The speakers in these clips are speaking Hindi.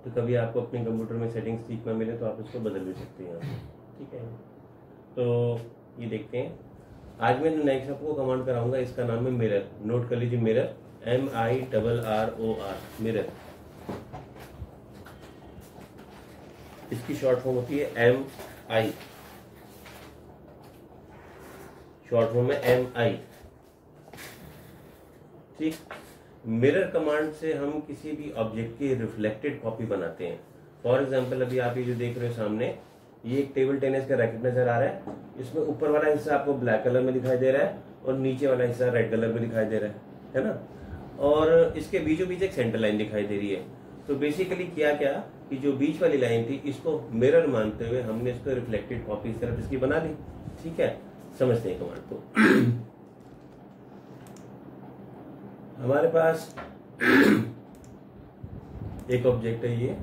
तो कभी आपको अपने कंप्यूटर में सेटिंग्स ठीक ना मिले तो आप इसको बदल भी सकते हैं। ठीक है, तो ये देखते हैं। आज मैं नेक्स्ट आपको कमांड कराऊंगा, इसका नाम है मिरर। नोट कर लीजिए, मिरर, MIRROR, मिरर। इसकी शॉर्ट फॉर्म होती है MI, शॉर्ट फॉर्म है MI। ठीक, मिरर कमांड से हम किसी भी ऑब्जेक्ट की रिफ्लेक्टेड कॉपी बनाते हैं। फॉर एग्जांपल अभी आप ये जो देख रहे हो सामने, ये एक टेबल टेनिस का रैकेट नजर आ रहा है। इसमें ऊपर वाला हिस्सा आपको ब्लैक कलर में दिखाई दे रहा है और नीचे वाला हिस्सा रेड कलर में दिखाई दे रहा है ना। और इसके बीचों बीच एक सेंटर लाइन दिखाई दे रही है। तो बेसिकली क्या क्या कि जो बीच वाली लाइन थी इसको मिरर मानते हुए हमने इसको रिफ्लेक्टेड कॉपी इस तरफ इसकी बना दी। ठीक है, समझते हैं कमांड को। हमारे पास एक ऑब्जेक्ट है ये,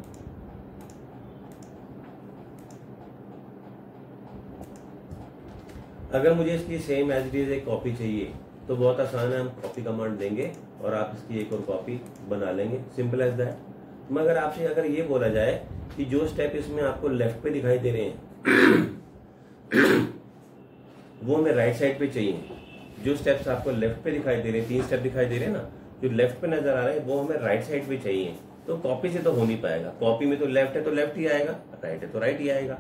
अगर मुझे इसकी सेम एज इट इज एक कॉपी चाहिए तो बहुत आसान है, हम कॉपी कमांड देंगे और आप इसकी एक और कॉपी बना लेंगे, सिंपल एज दैट। मगर आपसे अगर ये बोला जाए कि जो स्टेप इसमें आपको लेफ्ट पे दिखाई दे रहे हैं वो हमें राइट साइड पे चाहिए, जो स्टेप्स आपको लेफ्ट पे दिखाई दे रहे हैं, 3 स्टेप दिखाई दे रहे हैं ना, जो लेफ्ट पे नजर आ रहे हैं वो हमें राइट साइड पे चाहिए, तो कॉपी से तो हो नहीं पाएगा। कॉपी में तो लेफ्ट है तो लेफ्ट ही आएगा, राइट है तो राइट ही आएगा।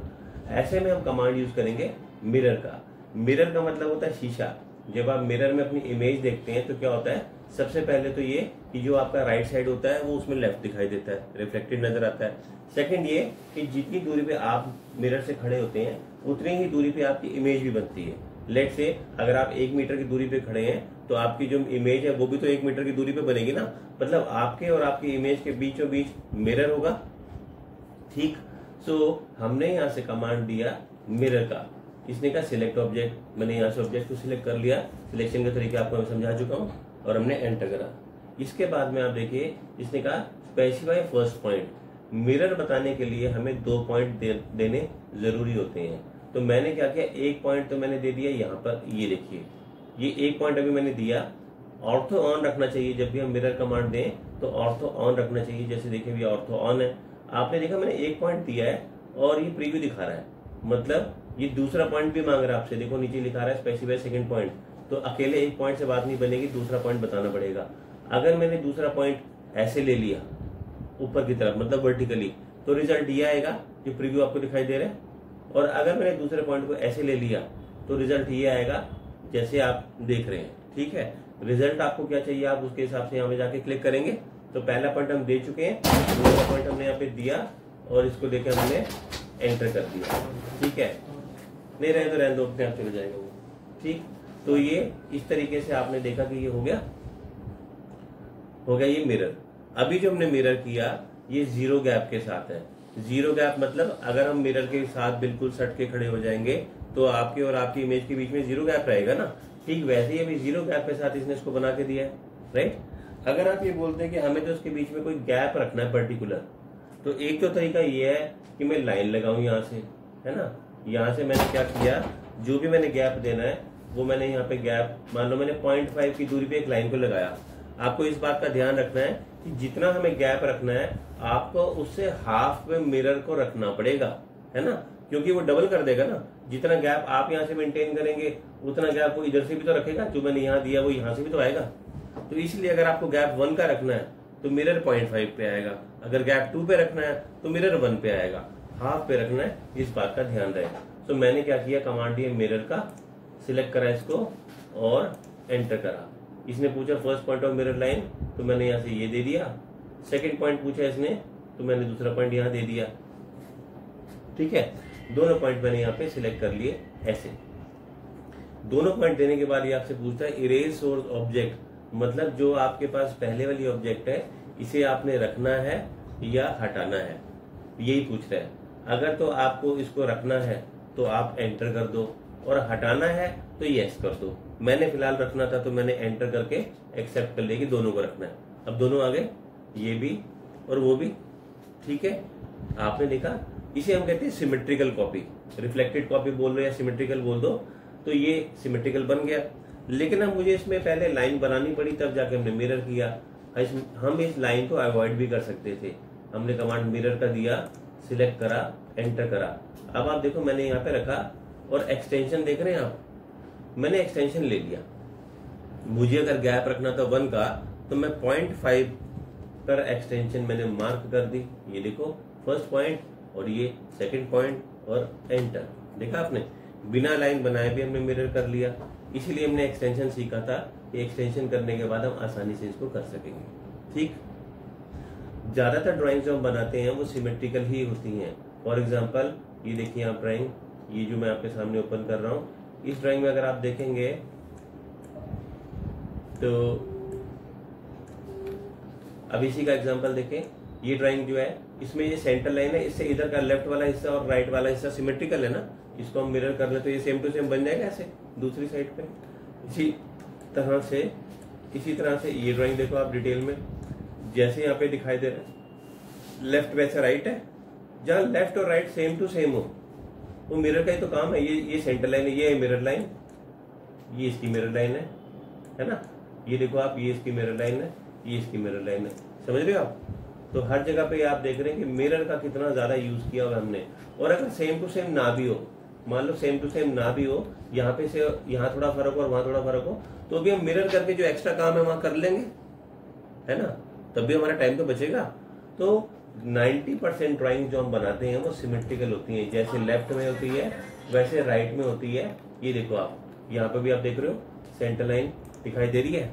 ऐसे में हम कमांड यूज करेंगे मिरर का। मिरर का मतलब होता है शीशा। जब आप मिरर में अपनी इमेज देखते हैं तो क्या होता है, सबसे पहले तो ये कि जो आपका राइट साइड होता है वो उसमें लेफ्ट दिखाई देता है, रिफ्लेक्टेड नजर आता है। सेकंड ये कि जितनी दूरी पे आप मिरर से खड़े होते हैं उतनी ही दूरी पे आपकी इमेज भी बनती है। लेट से अगर आप 1 मीटर की दूरी पे खड़े हैं तो आपकी जो इमेज है वो भी तो 1 मीटर की दूरी पे बनेगी ना, मतलब आपके और आपकी इमेज के बीचों बीच मिरर होगा। ठीक, सो हमने यहाँ से कमांड दिया मिरर का। इसने कहा सिलेक्ट ऑब्जेक्ट, मैंने यहाँ से ऑब्जेक्ट को सिलेक्ट कर लिया, सिलेक्शन के तरीके आपको मैं समझा चुका हूँ और हमने एंटर करा। इसके बाद में आप देखिए इसने कहा स्पेसिफाई फर्स्ट पॉइंट। मिरर बताने के लिए हमें 2 पॉइंट देने जरूरी होते हैं। तो मैंने क्या किया, 1 पॉइंट तो मैंने दे दिया यहाँ पर, ये देखिए ये 1 पॉइंट अभी मैंने दिया। ऑर्थो ऑन रखना चाहिए, जब भी हम मिरर कमांड दें तो ऑर्थो ऑन रखना चाहिए। जैसे देखिए ये ऑर्थो ऑन है, आपने देखा मैंने 1 पॉइंट दिया है और ये प्रीव्यू दिखा रहा है, मतलब ये दूसरा पॉइंट भी मांग रहा है आपसे। देखो नीचे लिखा रहा है स्पेसिफाई सेकंड पॉइंट, तो अकेले 1 पॉइंट से बात नहीं बनेगी, दूसरा पॉइंट बताना पड़ेगा। अगर मैंने दूसरा पॉइंट ऐसे ले लिया ऊपर की तरफ, मतलब वर्टिकली, तो रिजल्ट ये आएगा जो प्रीव्यू आपको दिखाई दे रहा है। और अगर मैंने दूसरे पॉइंट को ऐसे ले लिया तो रिजल्ट ये आएगा जैसे आप देख रहे हैं। ठीक है, रिजल्ट आपको क्या चाहिए आप उसके हिसाब से यहाँ पे जाके क्लिक करेंगे। तो पहला पॉइंट हम दे चुके हैं, दूसरा पॉइंट हमने यहाँ पे दिया और इसको लेकर हमने एंटर कर दिया। ठीक है, नहीं रहे तो रहने दो, अपने आप चले जाएगा वो। ठीक, तो ये इस तरीके से आपने देखा कि ये हो गया ये मिरर। अभी जो हमने मिरर किया ये 0 गैप के साथ है। 0 गैप मतलब अगर हम मिरर के साथ बिल्कुल सट के खड़े हो जाएंगे तो आपके और आपकी इमेज के बीच में 0 गैप रहेगा ना। ठीक वैसे ही अभी 0 गैप के साथ इसने इसको बना के दिया है, राइट। अगर आप ये बोलते हैं कि हमें तो इसके बीच में कोई गैप रखना है पर्टिकुलर, तो एक तो तरीका ये है कि मैं लाइन लगाऊं यहाँ से, है ना। यहाँ से मैंने क्या किया, जो भी मैंने गैप देना है वो मैंने यहाँ पे गैप, मान लो मैंने 0.5 की दूरी पे एक लाइन को लगाया। आपको इस बात का ध्यान रखना है कि जितना हमें गैप रखना है आपको उससे हाफ में मिरर को रखना पड़ेगा, है ना, क्योंकि वो डबल कर देगा ना। जितना गैप आप यहाँ से मेंटेन करेंगे उतना गैप वो इधर से भी तो रखेगा, जो मैंने यहाँ दिया वो यहाँ से भी तो आएगा। तो इसलिए अगर आपको गैप 1 का रखना है तो मिरर 0.5 पे आएगा, अगर गैप 2 पे रखना है तो मिरर 1 पे आएगा, हाफ पे रखना है, इस बात का ध्यान रहेगा। तो मैंने क्या किया, कमांड दिया मिरर का, सिलेक्ट करा इसको और एंटर करा। इसने पूछा first point of mirror line, तो मैंने यहाँ से ये दे दिया। सेकंड पॉइंट पूछा इसने, तो मैंने दूसरा पॉइंट यहाँ दे दिया। ठीक है, दोनों पॉइंट मैंने यहाँ पे सिलेक्ट कर लिए। ऐसे दोनों पॉइंट देने के बाद ये आपसे पूछता है इरेज सोर्स ऑब्जेक्ट, मतलब जो आपके पास पहले वाली ऑब्जेक्ट है इसे आपने रखना है या हटाना है, यही पूछ रहा है। अगर तो आपको इसको रखना है तो आप एंटर कर दो और हटाना है तो यस कर दो। मैंने फिलहाल रखना था तो मैंने एंटर करके एक्सेप्ट कर लिया कि दोनों को रखना है। अब दोनों आ गए, ये भी और वो भी। ठीक है, आपने देखा, इसे हम कहते हैं सिमेट्रिकल कॉपी। रिफ्लेक्टेड कॉपी बोल रहे या सिमेट्रिकल बोल दो, तो ये सिमेट्रिकल बन गया। लेकिन अब मुझे इसमें पहले लाइन बनानी पड़ी, तब जाके हमने मिरर किया। हम इस लाइन को अवॉइड भी कर सकते थे। हमने कमांड मिरर का दिया, सिलेक्ट करा, एंटर करा। अब आप देखो मैंने यहाँ पे रखा और एक्सटेंशन देख रहे हैं आप, मैंने एक्सटेंशन ले लिया। मुझे अगर गैप रखना था 1 का तो मैं 0.5 पर एक्सटेंशन मैंने मार्क कर दी। ये देखो फर्स्ट पॉइंट और ये सेकंड पॉइंट और एंटर। देखा आपने, बिना लाइन बनाए भी हमने मिरर कर लिया। इसीलिए हमने एक्सटेंशन सीखा था कि एक्सटेंशन करने के बाद हम आसानी से इसको कर सकेंगे। ठीक, ज्यादातर ड्राइंग जो हम बनाते हैं वो सिमेट्रिकल ही होती हैं। फॉर एग्जाम्पल ये देखिए आप ड्राइंग, ये जो मैं आपके सामने ओपन कर रहा हूँ, इस ड्राइंग में अगर आप देखेंगे तो अब इसी का एग्जांपल देखें। ये ड्राइंग जो है इसमें ये सेंटर लाइन है, इससे इधर का लेफ्ट वाला हिस्सा और राइट वाला हिस्सा सिमेट्रिकल है ना, इसको हम मिरर कर ले तो ये सेम टू सेम बन जाएगा ऐसे दूसरी साइड पे। इसी तरह से ये ड्राइंग देखो आप डिटेल में, जैसे यहाँ पे दिखाई दे रहा है लेफ्ट वैसे राइट है, जहाँ लेफ्ट और राइट सेम टू सेम हो वो मिरर का ही तो काम है। ये सेंटर लाइन है, ये है मिरर लाइन, ये इसकी मिरर लाइन है ना। ये देखो आप, ये इसकी मिरर लाइन है, ये इसकी मिरर लाइन है, समझ रहे हो आप। तो हर जगह पे आप देख रहे हैं कि मिरर का कितना ज्यादा यूज किया हुआ हमने। और अगर सेम टू सेम ना भी हो, मान लो सेम टू सेम ना भी हो, यहाँ पे से यहाँ थोड़ा फर्क हो और वहां थोड़ा फर्क हो, तो भी हम मिरर करके जो एक्स्ट्रा काम है वहां कर लेंगे, है ना, तब भी हमारा टाइम तो बचेगा। तो 90% ड्राइंग जो हम बनाते हैं वो सिमेट्रिकल होती है, जैसे लेफ्ट में होती है वैसे राइट में होती है। ये देखो आप, यहाँ पे भी आप देख रहे हो सेंटर लाइन दिखाई दे रही है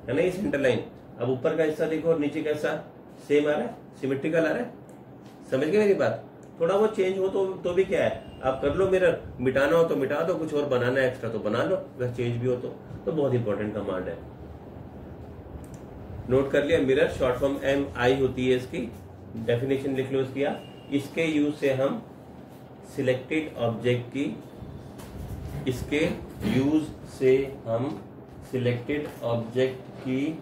ना, ये सेंटर लाइन। अब ऊपर का हिस्सा देखो और नीचे का हिस्सा सेम आ रहा है, सिमेट्रिकल आ रहा है, समझ गए मेरी बात। थोड़ा वो चेंज हो तो भी क्या है, आप कर लो मिरर, मिटाना हो तो मिटा दो, कुछ और बनाना है एक्स्ट्रा तो बना लो, अगर चेंज भी हो तो बहुत इंपॉर्टेंट कमांड है। नोट कर लिया, मिरर शॉर्ट फॉर्म MI होती है, इसकी डेफिनेशन लिख लो इसकी आप। इसके यूज से हम सिलेक्टेड ऑब्जेक्ट की, इसके यूज से हम सिलेक्टेड ऑब्जेक्ट की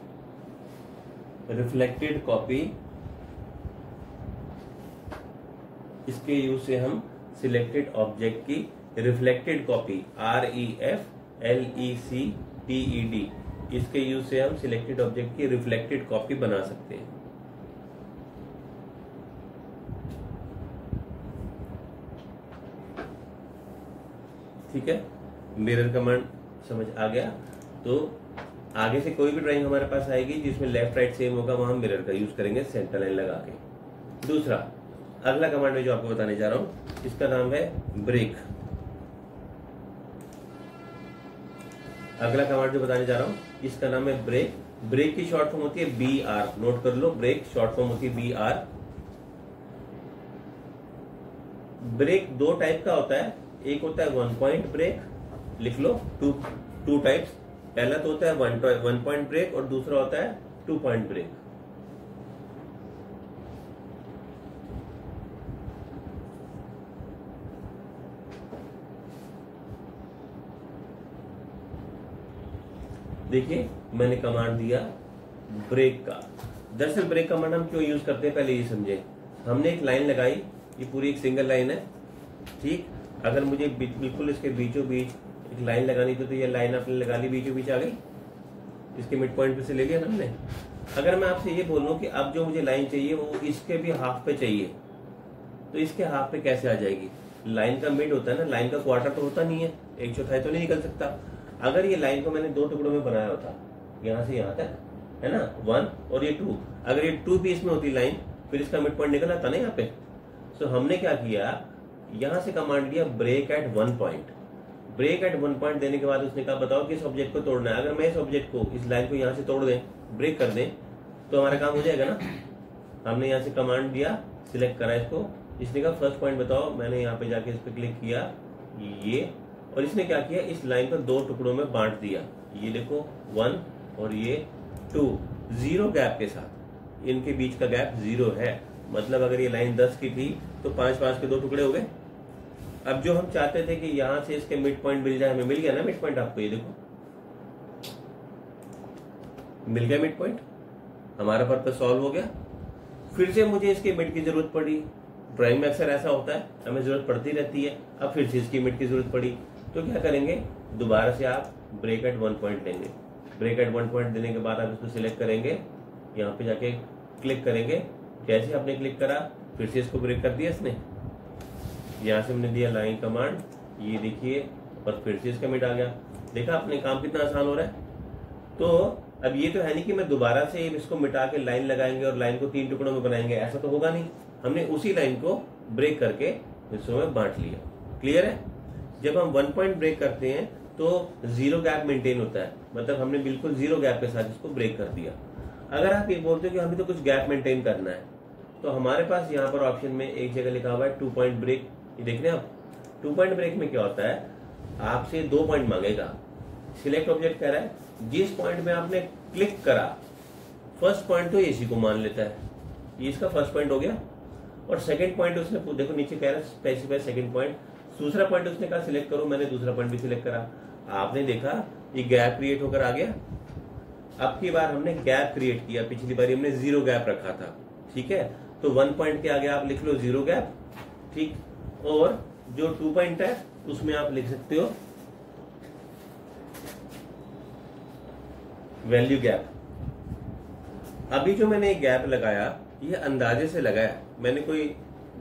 रिफ्लेक्टेड कॉपी, इसके यूज से हम सिलेक्टेड ऑब्जेक्ट की रिफ्लेक्टेड कॉपी, REFLECTED, इसके यूज से हम सिलेक्टेड ऑब्जेक्ट की रिफ्लेक्टेड कॉपी बना सकते हैं। ठीक है, मिरर कमांड समझ आ गया। तो आगे से कोई भी ड्राइंग हमारे पास आएगी जिसमें लेफ्ट राइट सेम होगा, वहां हम मिरर का यूज करेंगे सेंटर लाइन लगा के। दूसरा, अगला कमांड में जो आपको बताने जा रहा हूं इसका नाम है ब्रेक। अगला कमांड जो बताने जा रहा हूं इसका नाम है ब्रेक। ब्रेक की शॉर्ट फॉर्म होती है BR, नोट कर लो, ब्रेक शॉर्ट फॉर्म होती है BR। ब्रेक दो टाइप का होता है, एक होता है 1 पॉइंट ब्रेक, लिख लो, टू टाइप्स। पहला तो होता है 1 पॉइंट ब्रेक और दूसरा होता है 2 पॉइंट ब्रेक। देखिए मैंने कमांड दिया ब्रेक का। दरअसल ब्रेक कमांड हम क्यों यूज करते हैं पहले ये समझे। हमने एक लाइन लगाई, ये पूरी एक सिंगल लाइन है, ठीक। अगर मुझे बिल्कुल इसके बीचों बीच एक लाइन लगानी थी तो ये लाइन आपने लगा ली, बीचों बीच आ गई, इसके मिड पॉइंट पे से ले लिया ना हमने। अगर मैं आपसे ये बोलूं कि अब जो मुझे लाइन चाहिए वो इसके भी हाफ पे चाहिए, तो इसके हाफ पे कैसे आ जाएगी। लाइन का मिड होता है ना, लाइन का क्वार्टर तो होता नहीं है, 1/4 तो नहीं निकल सकता। अगर ये लाइन को मैंने 2 टुकड़ों में बनाया होता, यहाँ से यहाँ तक, है ना, 1 और ये 2, अगर ये 2 पीस में होती लाइन फिर इसका मिड पॉइंट निकल आता ना यहाँ पे। तो हमने क्या किया, यहाँ से कमांड लिया break at 1 point. Break at 1 point देने के बाद उसने कहा बताओ कि इस ऑब्जेक्ट को तोड़ना है। अगर मैं इस ऑब्जेक्ट को, इस लाइन को यहाँ से तोड़ दें, ब्रेक कर दें, तो हमारा काम हो जाएगा ना। हमने यहाँ से कमांड दिया, सिलेक्ट करा इसको, इसने कहा फर्स्ट पॉइंट बताओ, मैंने यहाँ पे जाके इस पे क्लिक किया ये, और इसने क्या किया, इस लाइन को 2 टुकड़ों में बांट दिया। ये देखो 1 और ये 2, 0 गैप के साथ, इनके बीच का गैप 0 है। मतलब अगर ये लाइन 10 की थी तो 5-5 के 2 टुकड़े हो गए। अब जो हम चाहते थे कि यहां से इसके मिड पॉइंट मिल जाए, हमें मिल गया ना मिड पॉइंट। आपको ये देखो मिल गया मिड पॉइंट, हमारा पर्पस सॉल्व हो गया। फिर से मुझे इसके मिड की जरूरत पड़ी, ड्राइंग में अक्सर ऐसा होता है, हमें जरूरत पड़ती रहती है। अब फिर से इसकी मिड की जरूरत पड़ी, तो क्या करेंगे, दोबारा से आप ब्रेक एट 1 पॉइंट लेंगे। ब्रेक एट 1 पॉइंट देने के बाद आप इसको सिलेक्ट करेंगे, यहाँ पे जाके क्लिक करेंगे, जैसे आपने क्लिक करा फिर से इसको ब्रेक कर दिया इसने, यहाँ से हमने दिया लाइन कमांड, ये देखिए, और फिर से इसका मिट आ गया। देखा अपने काम कितना आसान हो रहा है। तो अब ये तो है नहीं कि मैं दोबारा से इसको मिटा के लाइन लगाएंगे और लाइन को 3 टुकड़ों में बनाएंगे, ऐसा तो होगा नहीं। हमने उसी लाइन को ब्रेक करके हिस्सों में बांट लिया। क्लियर है? जब हम 1 पॉइंट ब्रेक करते हैं तो 0 गैप मेंटेन होता है, मतलब हमने बिल्कुल 0 गैप के साथ इसको ब्रेक कर दिया। अगर आप ये बोलते हो कि हमें तो कुछ गैप मेंटेन करना है, तो हमारे पास यहाँ पर ऑप्शन में एक जगह लिखा हुआ है 2 पॉइंट ब्रेक। ये देख रहे हैं आप, 2 पॉइंट ब्रेक में क्या होता है, आपसे 2 पॉइंट मांगेगा। सिलेक्ट ऑब्जेक्ट कह रहा है, जिस पॉइंट में आपने क्लिक करा फर्स्ट पॉइंट तो इसी को मान लेता है, ये इसका फर्स्ट पॉइंट हो गया। और सेकंड पॉइंट उसने, देखो नीचे कह रहा है स्पेसिफाई सेकंड पॉइंट, दूसरा पॉइंट उसने कहा सिलेक्ट करो, मैंने दूसरा पॉइंट भी सिलेक्ट करा। आपने देखा ये गैप क्रिएट होकर आ गया। अब की बार हमने गैप क्रिएट किया, पिछली बार हमने 0 गैप रखा था। ठीक है, तो 1 पॉइंट के आगे आप लिख लो 0 गैप, ठीक। और जो 2 पॉइंट है उसमें आप लिख सकते हो वैल्यू गैप। अभी जो मैंने एक गैप लगाया ये अंदाजे से लगाया, मैंने कोई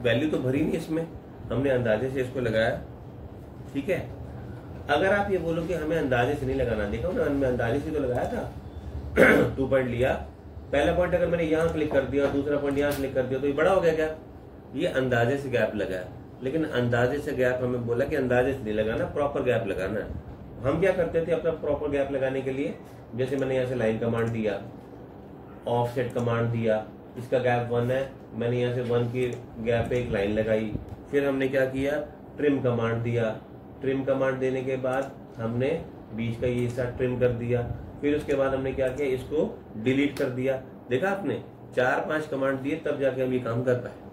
वैल्यू तो भरी नहीं इसमें, हमने अंदाजे से इसको लगाया। ठीक है, अगर आप ये बोलो कि हमें अंदाजे से नहीं लगाना, देखो ना मैं अंदाजे से तो लगाया था 2 पॉइंट लिया, पहला पॉइंट अगर मैंने यहाँ क्लिक कर दिया, दूसरा पॉइंट यहाँ क्लिक कर दिया, तो ये बड़ा हो गया क्या? ये अंदाजे से गैप लगाया। लेकिन अंदाजे से गैप हमें बोला कि अंदाजे से नहीं लगाना, प्रॉपर गैप लगाना है। हम क्या करते थे अपना प्रॉपर गैप लगाने के लिए, जैसे मैंने यहाँ से लाइन कमांड दिया, ऑफसेट कमांड दिया, इसका गैप 1 है, मैंने यहाँ से 1 की गैप पे एक लाइन लगाई। फिर हमने क्या किया, ट्रिम कमांड दिया, ट्रिम कमांड देने के बाद हमने बीच का ये हिस्सा ट्रिम कर दिया। फिर उसके बाद हमने क्या किया, इसको डिलीट कर दिया। देखा आपने 4-5 कमांड दिए तब जाके हम ये काम कर पाए।